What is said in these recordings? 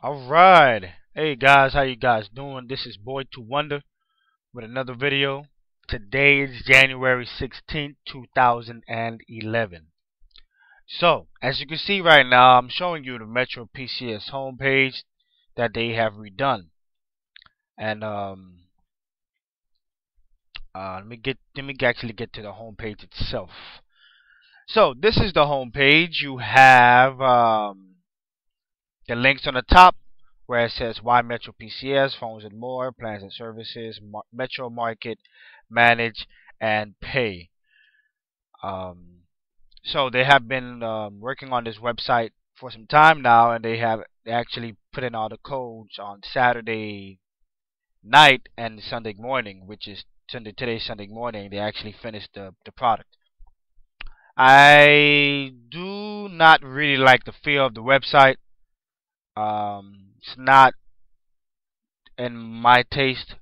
Alright. Hey guys, how you guys doing? This is Boy to Wonder with another video. Today is January 16th, 2011. So, as you can see right now, I'm showing you the metroPCS homepage that they have redone. And let me actually get to the homepage itself. So, this is the homepage. You have the links on the top where it says why Metro PCS, phones and more, plans and services, Metro Market, manage and pay. Um, so they have been working on this website for some time now, and they actually put in all the codes on Saturday night and Sunday morning, which is today's Sunday morning. They actually finished the product. I do not really like the feel of the website. It's not in my taste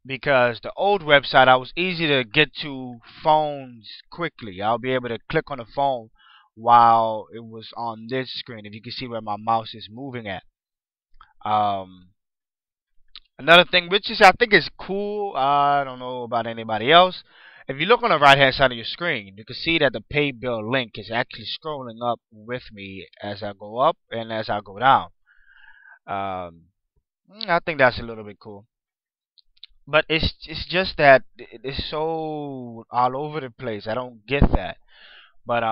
because the old website I was easy to get to phones quickly. I'll be able to click on the phone while it was on this screen. If you can see where my mouse is moving at. Um, Another thing which is I think is cool. I don't know about anybody else. If you look on the right hand side of your screen, you can see that the pay bill link is actually scrolling up with me as I go up and as I go down. I think that's a little bit cool. But it's just that it's so all over the place. I don't get that. But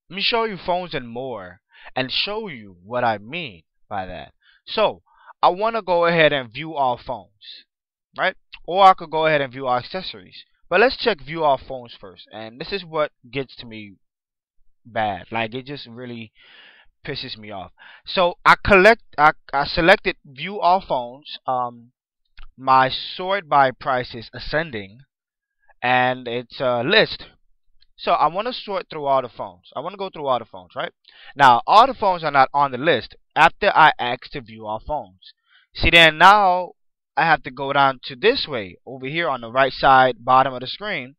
let me show you phones and more, and show you what I mean by that. So I want to go ahead and view all phones, right? Or I could go ahead and view all accessories. But let's check view all phones first, and this is what gets to me bad. Like it just really pisses me off. So I selected view all phones. My sort by price is ascending, and it's a list. So I want to sort through all the phones. I want to go through all the phones, right? Now, all the phones are not on the list after I ask to view all phones. See, then now I have to go down to this way over here on the right side bottom of the screen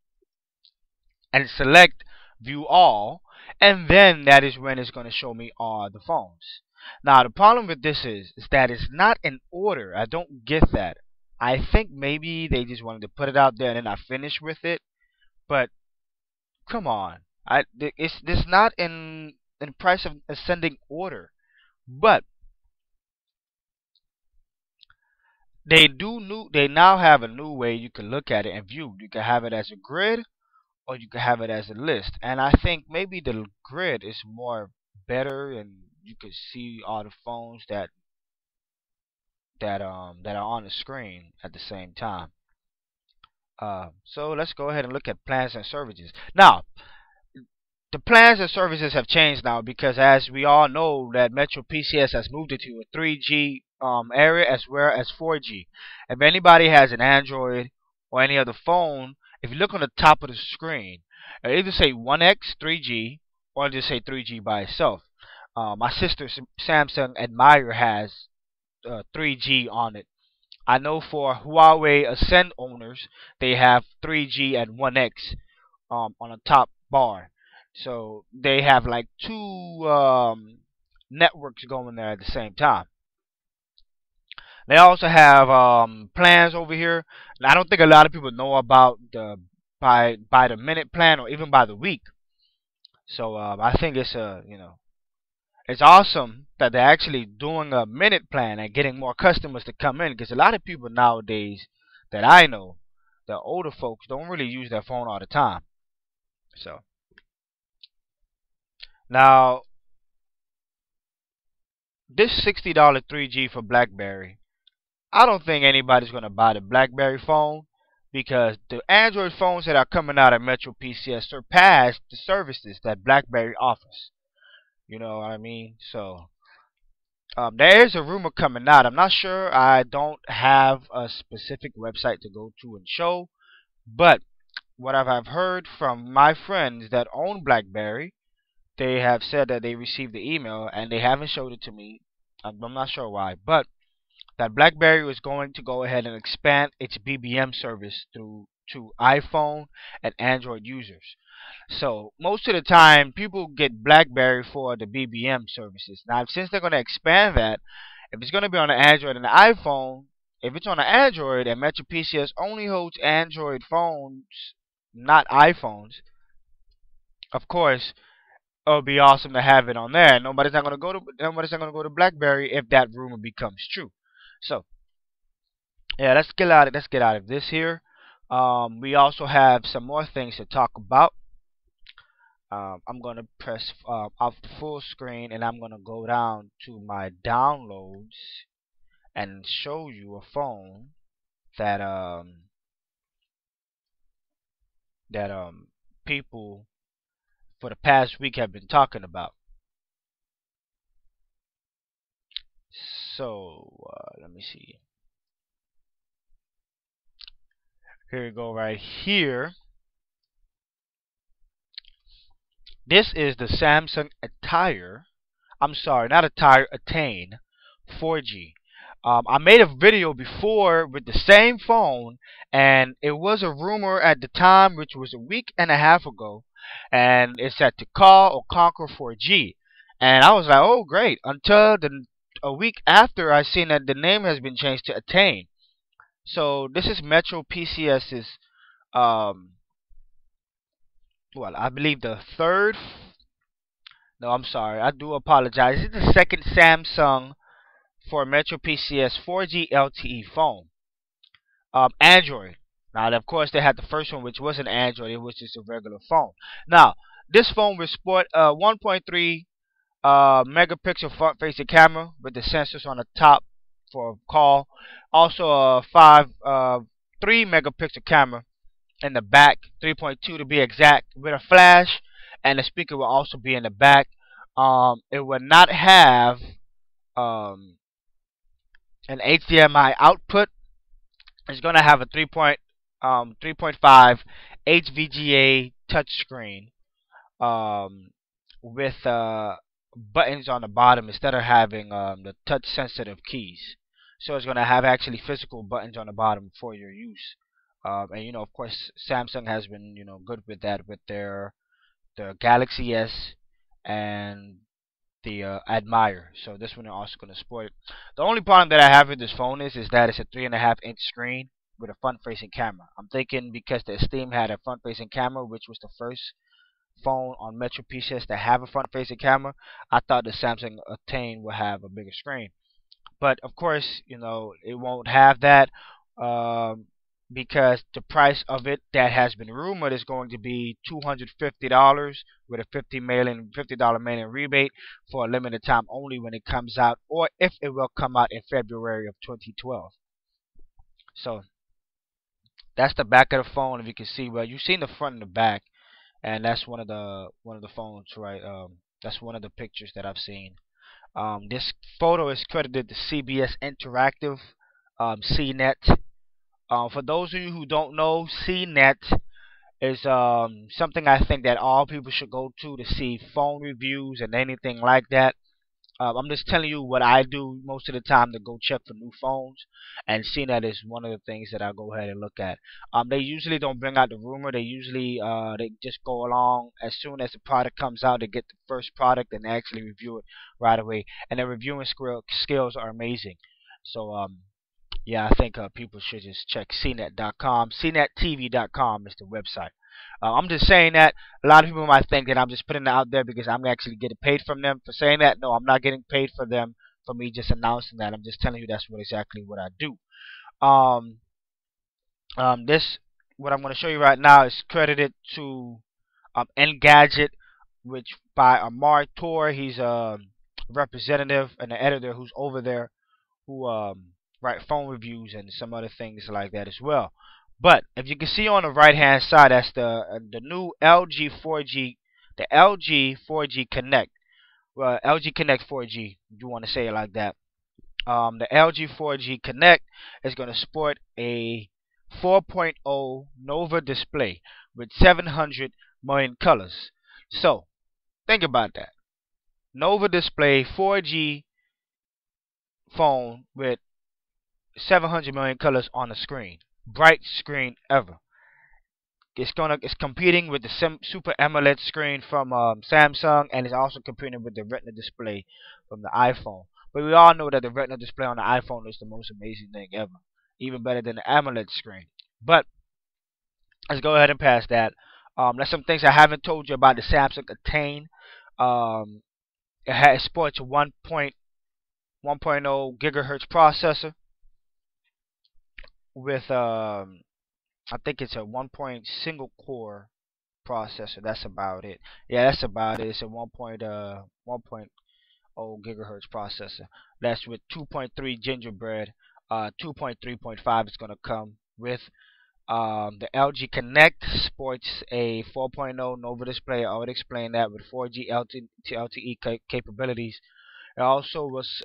and select view all, and then that is when it's going to show me all the phones. Now, the problem with this is that it's not in order. I don't get that. I think maybe they just wanted to put it out there and then I finish with it. But come on, it's this not in price of ascending order. But they now have a new way you can look at it and view. You can have it as a grid or you can have it as a list. And I think maybe the grid is more better and you can see all the phones that are on the screen at the same time. So let's go ahead and look at plans and services. Now, the plans and services have changed now because as we all know that Metro PCS has moved it to a 3G area as well as 4G. If anybody has an Android or any other phone, if you look on the top of the screen, it'll either say 1X 3G or just say 3G by itself. My sister Samsung Admire has 3G on it. I know for Huawei Ascend owners, they have 3G and 1X on the top bar. So they have like two networks going there at the same time. They also have plans over here. And I don't think a lot of people know about the by the minute plan or even by the week. So I think it's it's awesome that they're actually doing a minute plan and getting more customers to come in because a lot of people nowadays that I know, the older folks don't really use their phone all the time. So now this $60 3G for BlackBerry, I don't think anybody's gonna buy the BlackBerry phone because the Android phones that are coming out of Metro PCS surpass the services that BlackBerry offers. You know what I mean? So there is a rumor coming out. I'm not sure. I don't have a specific website to go to and show, but what I've heard from my friends that own BlackBerry, they have said that they received the email and they haven't showed it to me. I'm not sure why, but that BlackBerry was going to go ahead and expand its BBM service through to iPhone and Android users. So most of the time, people get BlackBerry for the BBM services. Now, since they're going to expand that, if it's going to be on the Android and the iPhone, if it's on the Android and metroPCS only holds Android phones, not iPhones, of course, it would be awesome to have it on there. Nobody's not going to go to BlackBerry if that rumor becomes true. So yeah, let's get out of this here. We also have some more things to talk about. I'm going to press off the full screen, and I'm going to go down to my downloads and show you a phone that that people for the past week have been talking about. So let me see. Here we go right here. This is the Samsung Attire. I'm sorry, not Attire, Attain 4G. I made a video before with the same phone, and it was a rumor at the time, which was a week and a half ago, and it said to call or conquer 4G. And I was like, oh great, until a week after I seen that the name has been changed to Attain. So this is metroPCS's well, I believe the third. No, I'm sorry. I do apologize. This is the second Samsung for metroPCS 4G LTE phone. Android. Now, of course, they had the first one, which wasn't Android. It was just a regular phone. Now, this phone will sport a 1.3 megapixel front-facing camera with the sensors on the top for a call. Also, a 3 megapixel camera in the back, 3.2 to be exact, with a flash, and the speaker will also be in the back. It will not have an HDMI output. It's going to have a 3.5 HVGA touchscreen with buttons on the bottom instead of having the touch sensitive keys. So it's going to have actually physical buttons on the bottom for your use. And of course, Samsung has been good with that with the Galaxy S and the Admire. So this one is also going to support it. The only problem that I have with this phone is that it's a 3.5-inch screen with a front-facing camera. I'm thinking because the Esteem had a front-facing camera, which was the first phone on metroPCS to have a front-facing camera, I thought the Samsung Attain would have a bigger screen. But of course, it won't have that. Because the price of it that has been rumored is going to be $250 with a $50 mailing rebate for a limited time only when it comes out, or if it will come out in February of 2012. So that's the back of the phone. If you can see, well, you've seen the front and the back, and that's one of the phones, right? That's one of the pictures that I've seen. This photo is credited to CBS Interactive, CNET. For those of you who don't know, CNET is something I think that all people should go to see phone reviews and anything like that. I'm just telling you what I do most of the time to go check for new phones, and CNET is one of the things that I go ahead and look at. They usually don't bring out the rumor. They usually they just go along as soon as the product comes out. They get the first product and actually review it right away, and their reviewing skills are amazing. So yeah, I think people should just check CNET.com. CNETTV.com is the website. I'm just saying that. A lot of people might think that I'm just putting it out there because I'm actually getting paid from them for saying that. No, I'm not getting paid for them for me just announcing that. I'm just telling you that's exactly what I do. This what I'm going to show you right now is credited to Engadget, which by Amar Tor. He's a representative and an editor who's over there who write phone reviews and some other things like that as well. But if you can see on the right hand side, that's the new LG 4G, the LG 4G Connect. Well, LG Connect 4G, if you want to say it like that. The LG 4G Connect is going to support a 4.0 Nova display with 700 million colors. So think about that. Nova display 4G phone with 700 million colors on the screen. Bright screen ever. it's competing with the Super AMOLED screen from Samsung, and it's also competing with the Retina display from the iPhone. But we all know that the Retina display on the iPhone is the most amazing thing ever, even better than the AMOLED screen. But let's go ahead and pass that. There's some things I haven't told you about the Samsung Attain. It sports a 1.0 gigahertz processor with I think it's a 1 single core processor. That's about it. Yeah, that's about it. It's a 1.0 gigahertz processor. That's with 2.3 gingerbread. 2.3.5 is gonna come with. The LG Connect sports a 4.0 Nova display. I would explain that with 4G LTE capabilities. It also it's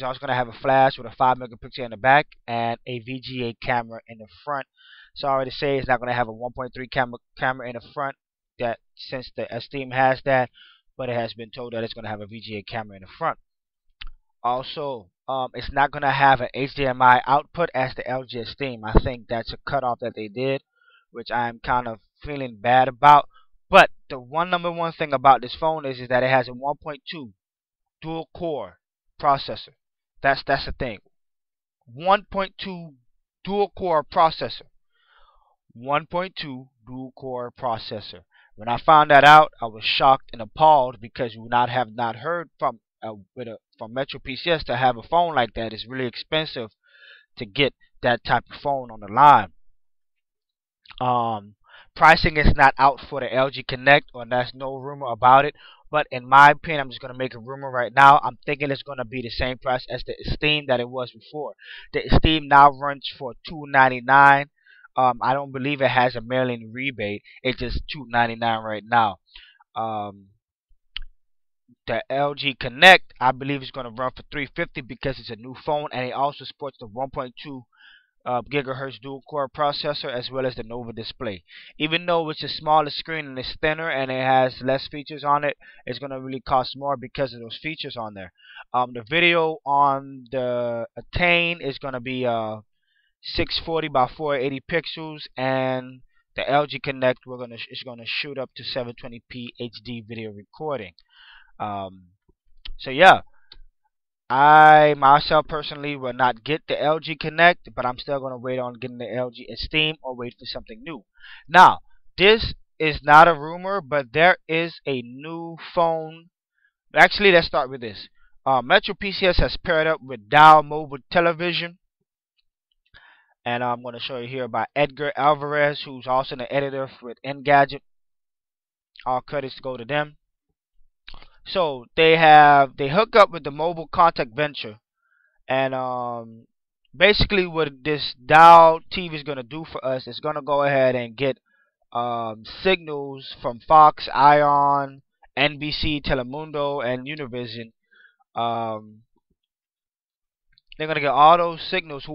also going to have a flash with a 5 megapixel in the back and a VGA camera in the front. Sorry to say, it's not going to have a 1.3 camera in the front. That since the Esteem has that, but it has been told that it's going to have a VGA camera in the front. Also, it's not going to have an HDMI output as the LG Esteem. I think that's a cutoff that they did, which I'm kind of feeling bad about. But the number one thing about this phone is that it has a 1.2 dual core processor. That's the thing. 1.2 dual core processor. 1.2 dual core processor. When I found that out, I was shocked and appalled because we have not heard from metroPCS to have a phone like that. It's really expensive to get that type of phone on the line. Pricing is not out for the LG Connect, or there's no rumor about it. But in my opinion, I'm just going to make a rumor right now. I'm thinking it's going to be the same price as the Esteem that it was before. The Esteem now runs for $299. I don't believe it has a mail-in rebate. It's just $299 right now. The LG Connect, I believe, is going to run for $350 because it's a new phone, and it also supports the 1.2 gigahertz dual core processor as well as the Nova display. Even though it's a smaller screen and it's thinner and it has less features on it, it's going to really cost more because of those features on there. The video on the Attain is going to be 640 by 480 pixels, and the LG Connect is going to shoot up to 720p HD video recording. So yeah, I myself personally will not get the LG Connect, but I'm still going to wait on getting the LG Esteem or wait for something new. Now, this is not a rumor, but there is a new phone. Actually, let's start with this. metroPCS has paired up with DYLE Mobile Television, and I'm going to show you here by Edgar Alvarez, who's also an editor with Engadget. All credits go to them. So they hook up with the Mobile Contact Venture, and basically what this DYLE TV is gonna do for us is gonna go ahead and get signals from Fox, Ion, NBC, Telemundo, and Univision. They're gonna get all those signals.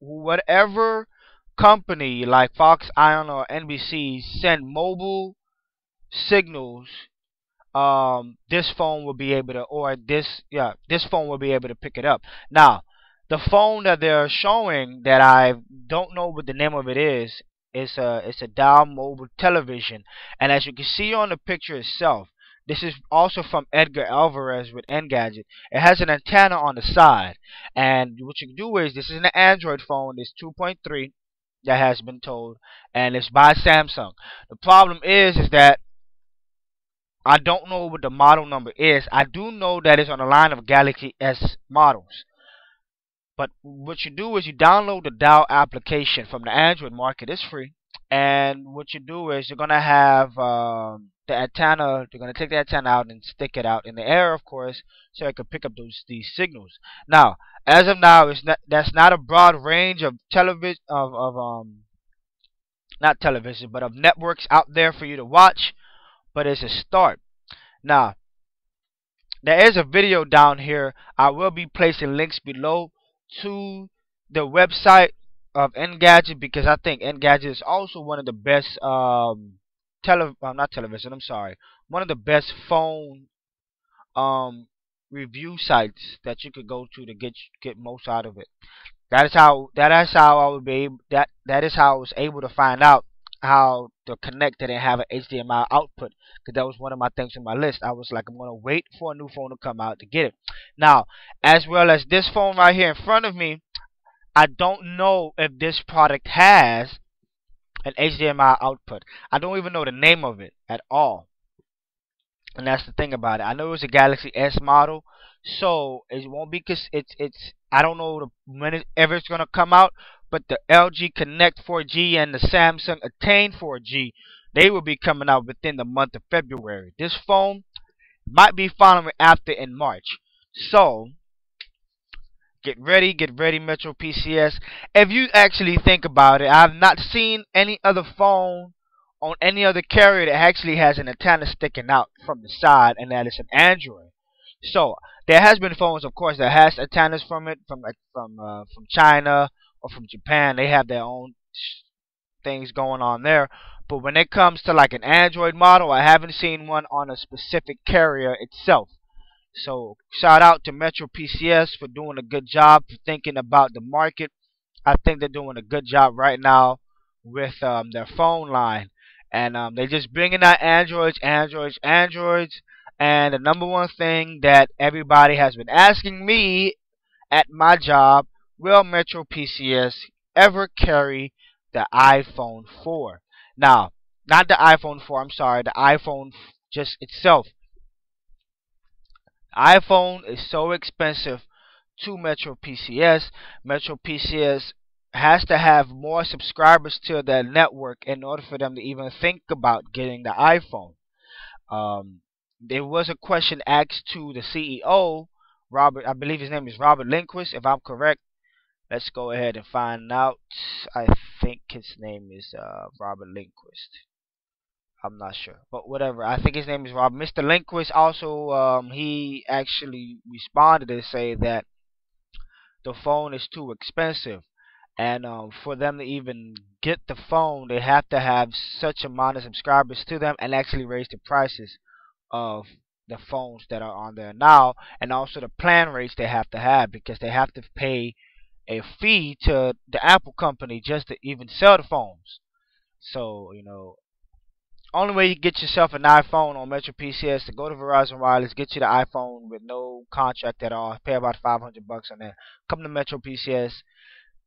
Whatever company like Fox, Ion, or NBC send mobile signals, this phone will be able to, this phone will be able to pick it up. Now, the phone that they're showing that I don't know what the name of it is, it's a DYLE Mobile Television, and as you can see on the picture itself, this is also from Edgar Alvarez with Engadget. It has an antenna on the side, and what you can do is, this is an Android phone. It's 2.3 that has been told, and it's by Samsung. The problem is that I don't know what the model number is. I do know that it's on the line of Galaxy S models. But what you do is you download the DYLE application from the Android market. It's free. And what you do is you're going to have the antenna. You're going to take the antenna out and stick it out in the air, of course, so it can pick up these signals. Now, as of now, that's not a broad range of television not television, but of networks out there for you to watch. But it's a start. Now, there is a video down here. I will be placing links below to the website of Engadget, because I think Engadget is also one of the best not television, I'm sorry, one of the best phone review sites that you could go to get most out of it. That is how I was able to find out how to connect it and have an HDMI output, because that was one of my things on my list. I was like, I'm gonna wait for a new phone to come out to get it. Now, as well as this phone right here in front of me, I don't know if this product has an HDMI output. I don't even know the name of it at all. And that's the thing about it. I know it's a Galaxy S model, so it won't be, cause it's I don't know when it ever it's gonna come out. But the LG Connect 4G and the Samsung Attain 4G, they will be coming out within the month of February. This phone might be following after in March. So get ready, metroPCS. If you actually think about it, I've not seen any other phone on any other carrier that actually has an antenna sticking out from the side, and that is an Android. So there has been phones, of course, that has antennas from it, from China or from Japan. They have their own things going on there. But when it comes to like an Android model, I haven't seen one on a specific carrier itself. So shout out to metroPCS for doing a good job, for thinking about the market. I think they're doing a good job right now with their phone line, and they're just bringing out Androids. And the number one thing that everybody has been asking me at my job: will metroPCS ever carry the iPhone 4? Now, not the iPhone 4. I'm sorry, the iPhone just itself. iPhone is so expensive to metroPCS. metroPCS has to have more subscribers to their network in order for them to even think about getting the iPhone. There was a question asked to the CEO, Robert. I believe his name is Robert Lindquist, if I'm correct. Let's go ahead and find out. I think his name is Robert Lindquist. I'm not sure, but whatever. I think his name is Rob. Mr. Lindquist also, he actually responded to say that the phone is too expensive, and for them to even get the phone, they have to have such amount of subscribers to them, and actually raise the prices of the phones that are on there now, and also the plan rates they have to have, because they have to pay a fee to the Apple company just to even sell the phones. So, only way you get yourself an iPhone on metroPCS is to go to Verizon Wireless, get you the iPhone with no contract at all, pay about $500 on that. Come to metroPCS,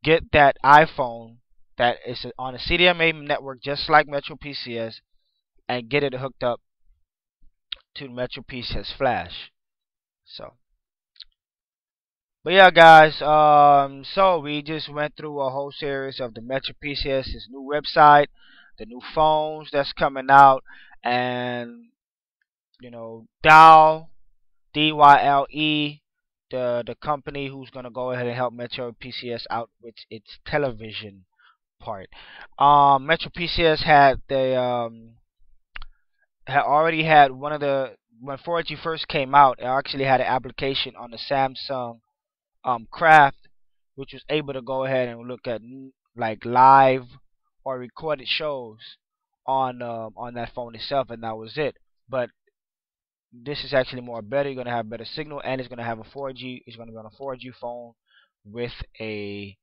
get that iPhone that is on a CDMA network just like metroPCS, and get it hooked up to metroPCS Flash. So, but yeah, guys. So we just went through a whole series of the metroPCS's new website, the new phones that's coming out, and DYLE, DYLE, the company who's gonna go ahead and help metroPCS out with its television part. metroPCS had already had one of the when 4G first came out. It actually had an application on the Samsung Craft, which was able to go ahead and look at like live or recorded shows on that phone itself, and that was it. But this is actually more better. You're gonna have better signal, and it's gonna have a 4G. It's gonna be on a 4G phone with a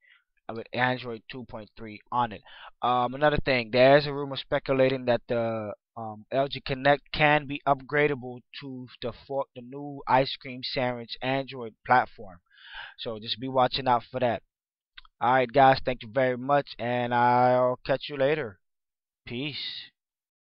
with Android 2.3 on it. Another thing, there's a rumor speculating that the LG Connect can be upgradable to the new Ice Cream Sandwich Android platform. So just be watching out for that. Alright guys, thank you very much, and I'll catch you later. Peace.